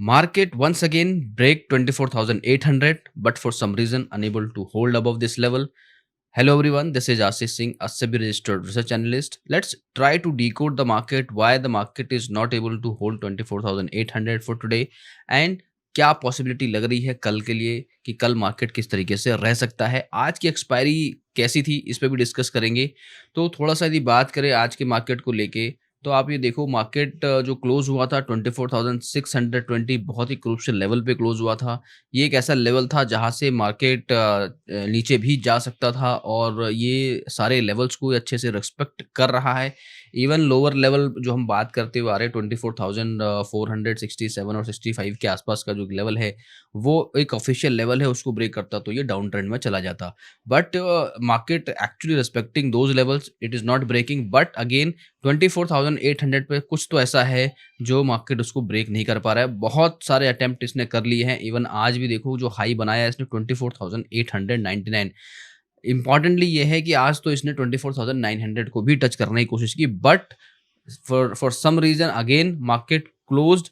Market once again break 24,800 but for some reason unable to hold above this level. Hello everyone, this is Ashish Singh, a SEBI registered research analyst. Let's try to decode the market, why the market is not able to hold 24,800 for today and क्या possibility लग रही है कल के लिए कि कल market किस तरीके से रह सकता है। आज की एक्सपायरी कैसी थी इस पे भी डिस्कस करेंगे। तो थोड़ा सा यदि बात करें आज के मार्केट को लेके, तो आप ये देखो मार्केट जो क्लोज हुआ था 24,620 बहुत ही क्रूशियल लेवल पे क्लोज हुआ था। ये एक ऐसा लेवल था जहाँ से मार्केट नीचे भी जा सकता था और ये सारे लेवल्स को अच्छे से रिस्पेक्ट कर रहा है। इवन लोअर लेवल जो हम बात करते हुए आ रहे हैं 24,467 और 65 के आसपास का जो लेवल है, वो एक ऑफिशियल लेवल है, उसको ब्रेक करता तो ये डाउन ट्रेंड में चला जाता। But market actually respecting those levels, it is not breaking, but again 24,800 पे कुछ तो ऐसा है जो मार्केट उसको ब्रेक नहीं कर पा रहा है। बहुत सारे अटेम्प्ट इसने कर लिए हैं। इवन आज भी देखो जो हाई बनाया है इसने 24,899। इम्पॉर्टेंटली ये है कि आज तो इसने 24,900 को भी टच करने की कोशिश की, but for some reason again market closed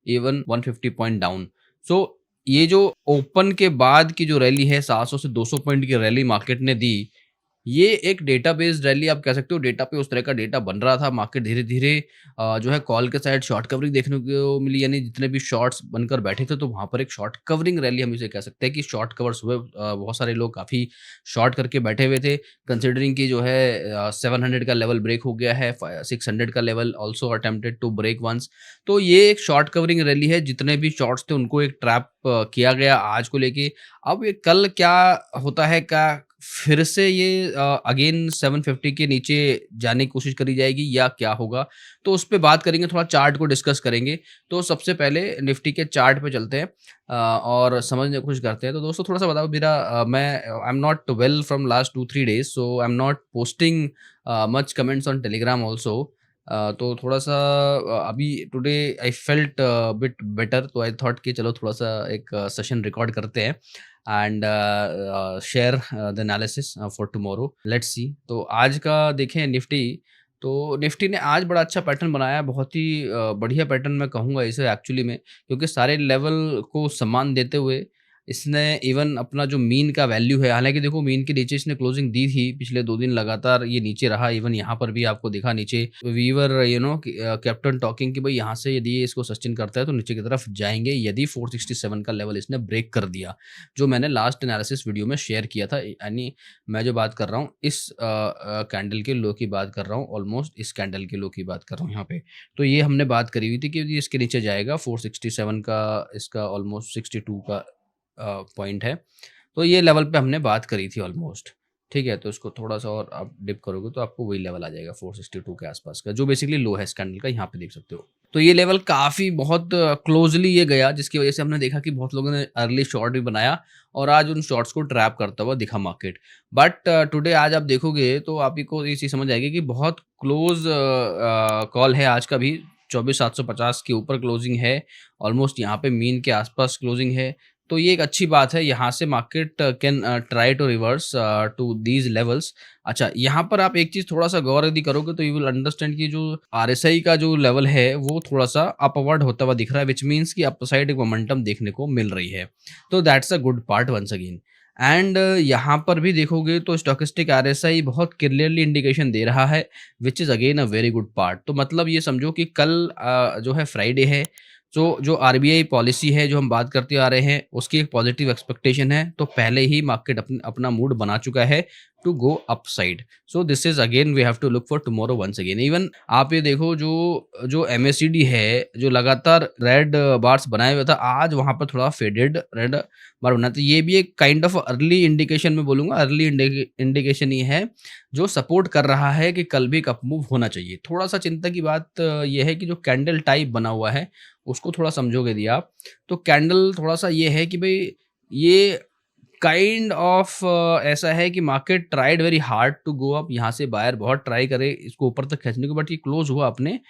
even 150 point down. So ये जो ओपन के बाद की जो रैली है 700 से 200 पॉइंट की रैली मार्केट ने दी, ये एक डेटा बेस्ड रैली आप कह सकते हो। डेटा पे उस तरह का डेटा बन रहा था। मार्केट धीरे-धीरे जो है कॉल के साइड शॉर्ट कवरिंग देखने को मिली, यानी जितने भी शॉर्ट्स बनकर बैठे थे तो वहाँ पर एक शॉर्ट कवरिंग रैली हम इसे कह सकते हैं कि शॉर्ट कवर्स हुए। बहुत सारे लोग काफ़ी शॉर्ट करके बैठे हुए थे कंसिडरिंग कि जो है 700 का लेवल ब्रेक हो गया है, 600 का level also attempted to break once. तो ये एक शॉर्ट कवरिंग रैली है। जितने भी शॉर्ट्स थे उनको एक ट्रैप किया गया आज को लेके। अब ये कल क्या होता है, क्या फिर से ये अगेन 750 के नीचे जाने की कोशिश करी जाएगी या क्या होगा? तो उस पे बात करेंगे, थोड़ा चार्ट को डिस्कस करेंगे। तो सबसे पहले निफ्टी के चार्ट पे चलते हैं और समझने की कोशिश करते हैं। तो दोस्तों थोड़ा-सा बताओ, मेरा मैं I am not well from last 2-3 days, so I am not posting much comments on Telegram also. तो थोड़ा-सा अभी today I felt bit better, तो आई थॉट कि चलो थोड़ा-सा एक सेशन रिकॉर्ड करते हैं and share the analysis for tomorrow. Let's see. तो आज का देखें निफ्टी, तो निफ्टी ने आज बड़ा अच्छा पैटर्न बनाया, बहुत ही बढ़िया पैटर्न मैं कहूँगा इसे एक्चुअली में, क्योंकि सारे लेवल को सम्मान देते हुए इसने इवन अपना जो मीन का वैल्यू है, हालाँकि देखो मीन के नीचे इसने क्लोजिंग दी थी, पिछले 2 दिन लगातार ये नीचे रहा। इवन यहाँ पर भी आपको दिखा नीचे, we were kept on talking कि भाई यहाँ से यदि ये इसको सस्टेन करता है तो नीचे की तरफ जाएँगे, यदि 467 का लेवल इसने ब्रेक कर दिया, जो मैंने लास्ट एनालिसिस वीडियो में शेयर किया था। यानी मैं जो बात कर रहा हूँ इस कैंडल के लो की बात कर रहा हूँ, ऑलमोस्ट इस कैंडल के लो की बात कर रहा हूँ यहाँ पे। तो ये हमने बात करी हुई थी कि यदि इसके नीचे जाएगा 467 का, इसका ऑलमोस्ट 62 का पॉइंट है, तो ये लेवल पे हमने बात करी थी ऑलमोस्ट। ठीक है, तो इसको थोड़ा-सा और आप डिप करोगे तो आपको वही लेवल आ जाएगा 462 के आसपास का, जो बेसिकली लो है इस कैंडल का, यहाँ पे देख सकते हो। तो ये लेवल काफ़ी बहुत क्लोज़ली ये गया, जिसकी वजह से हमने देखा कि बहुत लोगों ने अर्ली शॉर्ट भी बनाया और आज उन शॉर्ट्स को ट्रैप करता हुआ दिखा मार्केट। बट टुडे आज आप देखोगे तो आप ही को ये चीज़ समझ आएगी कि बहुत क्लोज़ कॉल है आज का भी। 24,750 के ऊपर क्लोजिंग है, ऑलमोस्ट यहाँ पे मीन के आसपास क्लोजिंग है। तो ये एक अच्छी बात है, यहाँ से market can try to reverse to these levels. अच्छा, यहाँ पर आप एक चीज़ थोड़ा-सा गौर यदि करोगे तो यू विल अंडरस्टैंड कि जो आरएसआई का जो लेवल है वो थोड़ा-सा अपवर्ड होता हुआ दिख रहा है, व्हिच मीन्स कि अपसाइड एक मोमेंटम देखने को मिल रही है। तो that's a good part once again. And यहाँ पर भी देखोगे तो स्टोकेस्टिक आरएसआई बहुत क्लियरली इंडिकेशन दे रहा है, which is again a very good part. तो मतलब ये समझो कि कल जो है फ्राइडे है, तो जो आरबीआई पॉलिसी है जो हम बात करते आ रहे हैं उसकी एक पॉजिटिव एक्सपेक्टेशन है, तो पहले ही मार्केट अपना मूड बना चुका है to go upside. So this is again we have to look for tomorrow once again. Even आप ये देखो जो जो एमएसीडी है जो लगातार रेड बार्स बनाए हुए था, आज वहां पर थोड़ा फेडेड रेड बार बना, तो ये भी एक काइंड ऑफ अर्ली इंडिकेशन में बोलूंगा, अर्ली इंडिकेशन ही है जो सपोर्ट कर रहा है कि कल भी एक अप मूव होना चाहिए। थोड़ा सा चिंता की बात यह है कि जो कैंडल टाइप बना हुआ है उसको थोड़ा समझोगे यदि आप, तो कैंडल थोड़ा-सा ये है कि भई ये काइंड ऑफ ऐसा है कि market tried very hard to go up. यहाँ से बायर बहुत ट्राई करे इसको ऊपर तक खींचने को, बट ये क्लोज़ हुआ अपने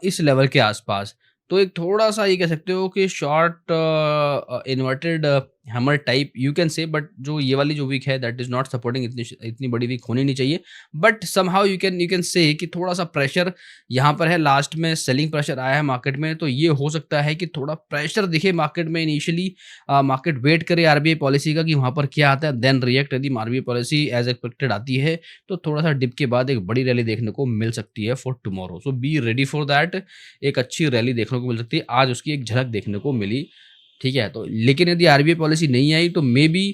इस लेवल के आसपास। तो एक थोड़ा-सा ये कह सकते हो कि short inverted hammer type you can say, but जो ये वाली जो वीक है दैट इज नॉट सपोर्टिंग, इतनी इतनी बड़ी वीक होनी नहीं चाहिए, but somehow you can say कि थोड़ा सा प्रेशर यहाँ पर है, लास्ट में सेलिंग प्रेशर आया है मार्केट में, तो ये हो सकता है कि थोड़ा प्रेशर दिखे मार्केट में इनिशियली, मार्केट वेट करे आरबीआई पॉलिसी का कि वहाँ पर क्या आता है, देन रिएक्ट। यदि आरबीआई पॉलिसी एज एक्सपेक्टेड आती है तो थोड़ा सा डिप के बाद एक बड़ी रैली देखने को मिल सकती है for tomorrow, so be ready for that. एक अच्छी रैली देखने को मिल सकती है, आज उसकी एक झलक देखने को मिली, ठीक है। तो लेकिन यदि आरबीआई पॉलिसी नहीं आई तो मे बी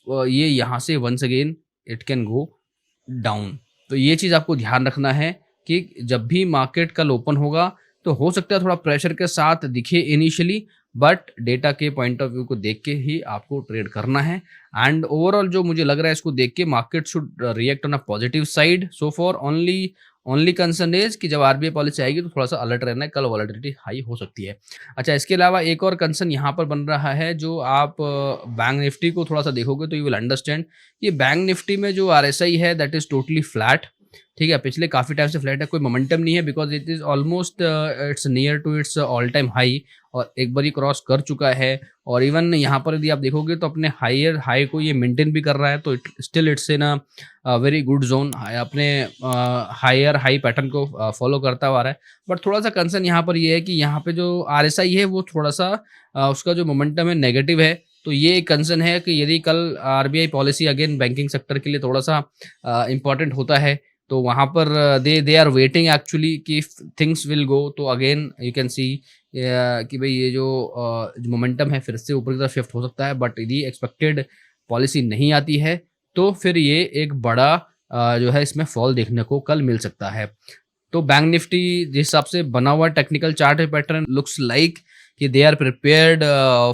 ये यहाँ से once again it can go down. तो ये चीज़ आपको ध्यान रखना है कि जब भी मार्केट कल ओपन होगा तो हो सकता है थोड़ा प्रेशर के साथ दिखे इनिशियली, बट डेटा के पॉइंट ऑफ व्यू को देख के ही आपको ट्रेड करना है। एंड ओवरऑल जो मुझे लग रहा है इसको देख के market should react on a positive side. So for only concern is कि जब आरबीआई पॉलिसी आएगी तो थोड़ा सा अलर्ट रहना है, कल वॉलेटिलिटी हाई हो सकती है। अच्छा, इसके अलावा एक और कंसर्न यहाँ पर बन रहा है, जो आप बैंक निफ्टी को थोड़ा सा देखोगे तो यू विल अंडरस्टैंड कि बैंक निफ्टी में जो आरएसआई है दैट इज टोटली फ्लैट, ठीक है। पिछले काफ़ी टाइम से फ्लैट है, कोई मोमेंटम नहीं है, because it is almost it's near to its all time high, और एक बार ये क्रॉस कर चुका है। और इवन यहाँ पर यदि आप देखोगे तो अपने हायर हाई को ये मेंटेन भी कर रहा है, तो still it's in a very good zone, अपने हायर हाई पैटर्न को फॉलो करता हुआ आ रहा है। बट थोड़ा सा कंसर्न यहाँ पर ये है कि यहाँ पे जो आरएसआई है वो थोड़ा सा उसका जो मोमेंटम है नेगेटिव है। तो ये एक कंसर्न है कि यदि कल RBI policy again banking sector के लिए थोड़ा सा इंपॉर्टेंट होता है, तो वहाँ पर दे आर वेटिंग एक्चुअली कि थिंग्स विल गो, तो अगेन यू कैन सी कि भाई ये जो मोमेंटम है फिर से ऊपर की तरफ शिफ्ट हो सकता है। बट यदि एक्सपेक्टेड पॉलिसी नहीं आती है तो फिर ये एक बड़ा जो है इसमें फॉल देखने को कल मिल सकता है। तो बैंक निफ्टी जिस हिसाब से बना हुआ technical chart pattern looks like कि they are prepared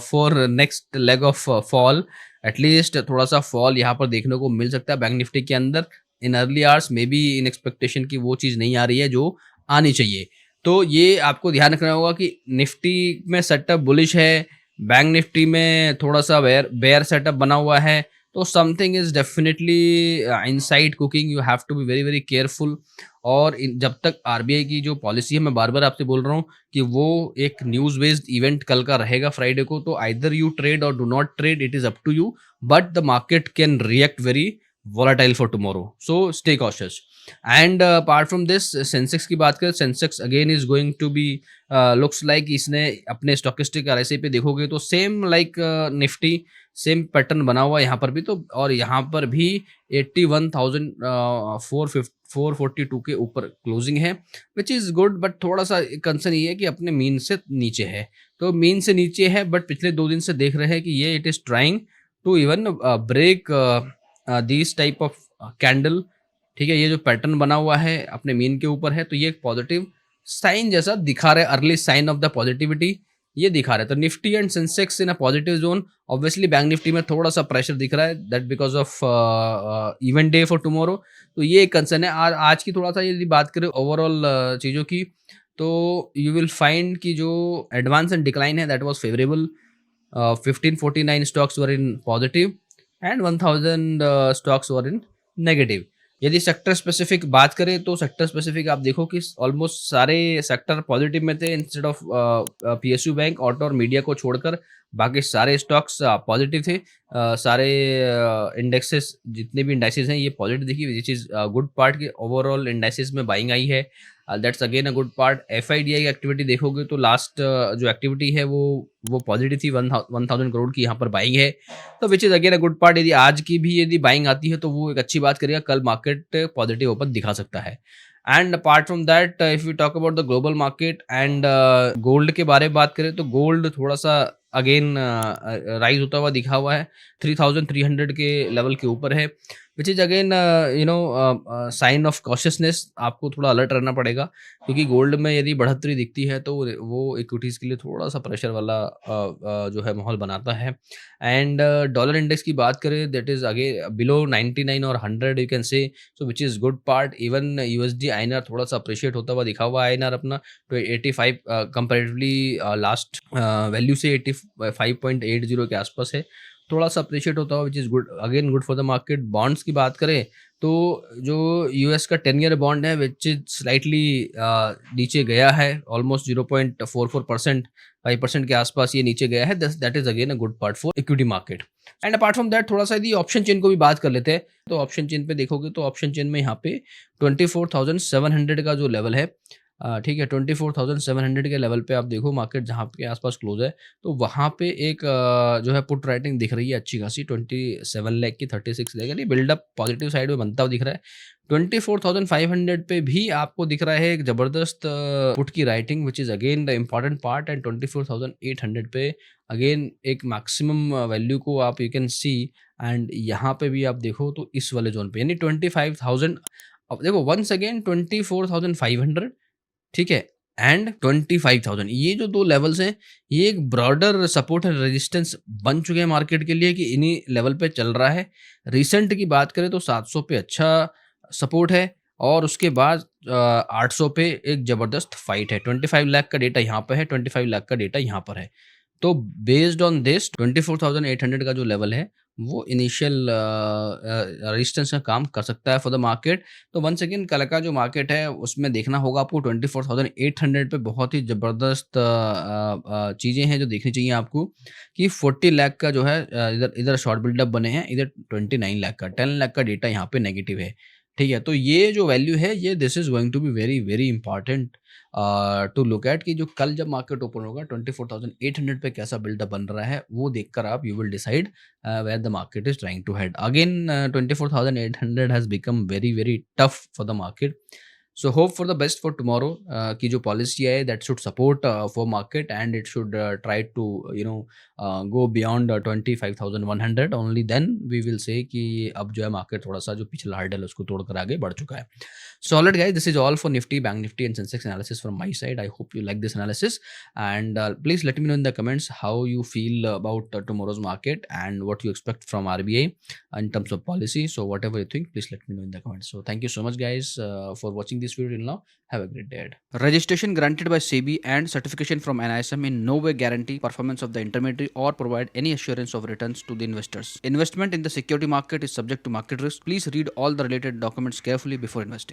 for next leg of fall, at least थोड़ा सा फॉल यहाँ पर देखने को मिल सकता है बैंक निफ्टी के अंदर in early hours, may be in expectation की वो चीज़ नहीं आ रही है जो आनी चाहिए। तो ये आपको ध्यान रखना होगा कि निफ्टी में सेटअप बुलिश है, बैंक निफ्टी में थोड़ा सा बेयर सेटअप बना हुआ है, तो something is definitely inside cooking, you have to be very very careful. और जब तक आरबीआई की जो पॉलिसी है, मैं बार बार आपसे बोल रहा हूँ कि वो एक न्यूज़ बेस्ड इवेंट कल का रहेगा फ्राइडे को, तो either you trade or do not trade, it is up to you, but the market can react very volatile for tomorrow, so stay cautious. And apart from this, Sensex की बात करें, Sensex again is going to be looks like इसने अपने stochastic RSI पे देखोगे तो same like Nifty same pattern बना हुआ है यहाँ पर भी, तो और यहाँ पर भी 81,442 के ऊपर क्लोजिंग है, विच इज़ गुड। बट थोड़ा सा कंसर्न ये है कि अपने मीन से नीचे है, तो मीन से नीचे है, बट पिछले 2 दिन से देख रहे हैं कि ये it is trying to even break this type of candle, ठीक है। ये जो पैटर्न बना हुआ है अपने मीन के ऊपर है, तो ये एक पॉजिटिव साइन जैसा दिखा रहा है, early sign of the positivity ये दिखा रहा है। तो Nifty and Sensex in a positive zone, obviously bank Nifty में थोड़ा सा प्रेशर दिख रहा है, that because of event day for tomorrow, तो ये एक कंसर्न है। आज की थोड़ा सा यदि बात करें ओवरऑल चीज़ों की, तो यू विल फाइंड कि जो एडवांस एंड डिक्लाइन है that was favourable, 1549 stocks were in positive and 1000 stocks were in negative. यदि सेक्टर स्पेसिफिक बात करें तो सेक्टर स्पेसिफिक आप देखो कि ऑलमोस्ट सारे सेक्टर पॉजिटिव में थे, instead of PSU bank, auto और मीडिया को छोड़कर बाकी सारे स्टॉक्स पॉजिटिव थे। सारे इंडेक्सेस जितने भी इंडाइसेस हैं ये पॉजिटिव दिखी, विच इज़ गुड पार्ट के ओवरऑल इंडाइसेस में बाइंग आई है, that's again a good part. FIDI की एक्टिविटी देखोगे तो लास्ट जो एक्टिविटी है वो पॉजिटिव थी, 1000 करोड़ की यहाँ पर बाइंग है, तो which is again a good part. यदि आज की भी यदि बाइंग आती है तो वो एक अच्छी बात करेगा, कल मार्केट पॉजिटिव ओपन दिखा सकता है। And apart from that, if you talk about the global market and gold के बारे में बात करें तो गोल्ड थोड़ा सा अगेन राइज होता हुआ दिखा हुआ है, 3300 के लेवल के ऊपर है, which is again sine of consciousness. आपको थोड़ा अलर्ट रहना पड़ेगा, क्योंकि गोल्ड में यदि बढ़ोतरी दिखती है तो वो इक्विटीज़ के लिए थोड़ा सा प्रेशर वाला जो है माहौल बनाता है। एंड डॉलर इंडेक्स की बात करें, दैट इज अगेन बिलो 99 और 100 you can say, so which is good part. Even USD INR थोड़ा सा अप्रिशिएट होता हुआ दिखा हुआ है, आईएनआर अपना तो 85 कंपेरेटिवली लास्ट वैल्यू से 85.80 के आसपास है, थोड़ा सा अप्रिशिएट होता हुआ, विच is good, again good for the market. Bonds की बात करें तो जो यूएस का 10 ईयर बॉन्ड है विच इज स्लाइटली नीचे गया है, ऑलमोस्ट 0.44%, 5% के आसपास ये नीचे गया है। That is again a good part for equity market. And apart from that थोड़ा सा यदि ऑप्शन चेन को भी बात कर लेते हैं, तो ऑप्शन चेन पे देखोगे तो ऑप्शन चेन में यहाँ पे 24,700 का जो लेवल है, ठीक है, 24,700 के लेवल पे आप देखो मार्केट जहाँ के आसपास क्लोज है, तो वहाँ पे एक जो है पुट राइटिंग दिख रही है अच्छी खासी 27 लाख की, 36 लाख, यानी बिल्डअप पॉजिटिव साइड में बनता हुआ दिख रहा है। 24,500 पे भी आपको दिख रहा है एक जबरदस्त पुट की writing which is again the important part. And 24,800 पे अगेन एक मैक्सिमम वैल्यू को आप यू कैन सी। एंड यहाँ पे भी आप देखो तो इस वाले जोन पे यानी 25,000, अब देखो वंस अगेन 24,500, ठीक है, एंड 25,000, ये जो दो लेवल्स हैं ये एक ब्रॉडर सपोर्ट एंड रेजिस्टेंस बन चुके हैं मार्केट के लिए कि इन्हीं लेवल पे चल रहा है। रिसेंट की बात करें तो 700 पे अच्छा सपोर्ट है, और उसके बाद 800 पे एक जबरदस्त फाइट है। 25 लाख का डेटा यहाँ पे है, 25 लाख का डेटा यहाँ पर है। तो बेस्ड ऑन दिस 24,800 का जो लेवल है वो इनिशियल रेजिस्टेंस का काम कर सकता है फॉर द मार्केट। तो वंस अगेन कल का जो मार्केट है उसमें देखना होगा आपको 24,800 पे बहुत ही ज़बरदस्त चीज़ें हैं जो देखनी चाहिए आपको, कि 40 लाख का जो है इधर इधर शॉर्ट बिल्डअप बने हैं, इधर 29 लाख का, 10 लाख का डेटा यहाँ पे नेगेटिव है। ठीक है, तो ये जो वैल्यू है ये this is going to be very very important to look at, कि जो कल जब मार्केट ओपन होगा 24,800 पे कैसा बिल्डअप बन रहा है वो देखकर आप you will decide where the market is trying to head. Again 24,800 has become very very tough for the market. So hope for the best for tomorrow की जो पॉलिसी है that should support for market, and it should try to go beyond 25,100, only then we will say कि अब जो है market थोड़ा सा जो पिछला हार्डल उसको तोड़कर आगे बढ़ चुका है। So alright guys, this is all for Nifty, Bank Nifty and Sensex analysis from my side. I hope you like this analysis, and please let me know in the comments how you feel about tomorrow's market and what you expect from RBI in terms of policy. So whatever you think, please let me know in the comments. So thank you so much guys for watching this video till now. Have a great day ahead. Registration granted by SEBI and certification from NISM in no way guarantee performance of the intermediary or provide any assurance of returns to the investors. Investment in the security market is subject to market risk. Please read all the related documents carefully before investing.